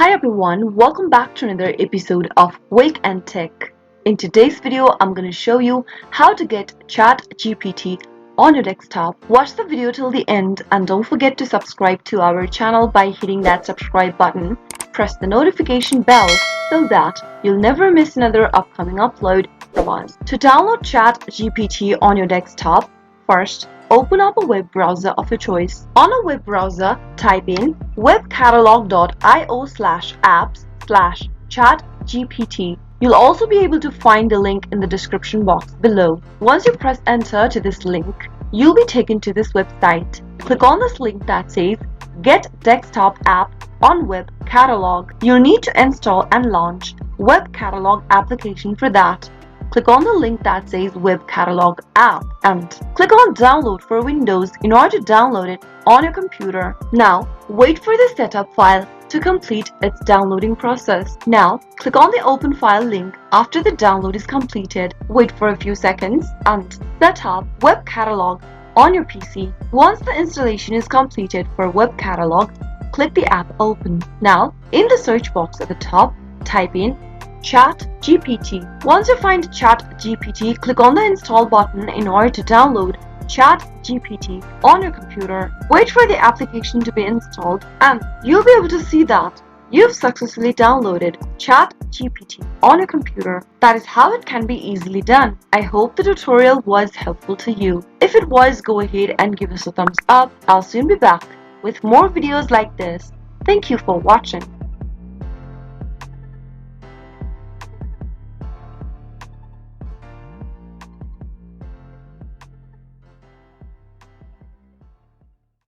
Hi everyone, welcome back to another episode of Wake&Tech. In today's video, I'm going to show you how to get ChatGPT on your desktop. Watch the video till the end and don't forget to subscribe to our channel by hitting that subscribe button. Press the notification bell so that you'll never miss another upcoming upload from us. To download ChatGPT on your desktop, first open up a web browser of your choice. On a web browser, type in webcatalog.io/apps/chatgpt. You'll also be able to find the link in the description box below. Once you press enter to this link, you'll be taken to this website. Click on this link that says Get Desktop App on Web Catalog. You'll need to install and launch Web Catalog application for that. Click on the link that says Web Catalog app and click on download for Windows in order to download it on your computer. Now wait for the setup file to complete its downloading process. Now click on the open file link after the download is completed. Wait for a few seconds and set up Web Catalog on your PC. Once the installation is completed for Web Catalog, click the app open. Now in the search box at the top, type in ChatGPT. Once you find ChatGPT, click on the install button in order to download ChatGPT on your computer. Wait for the application to be installed and you'll be able to see that you've successfully downloaded ChatGPT on your computer. That is how it can be easily done. I hope the tutorial was helpful to you. If it was, go ahead and give us a thumbs up. I'll soon be back with more videos like this. Thank you for watching.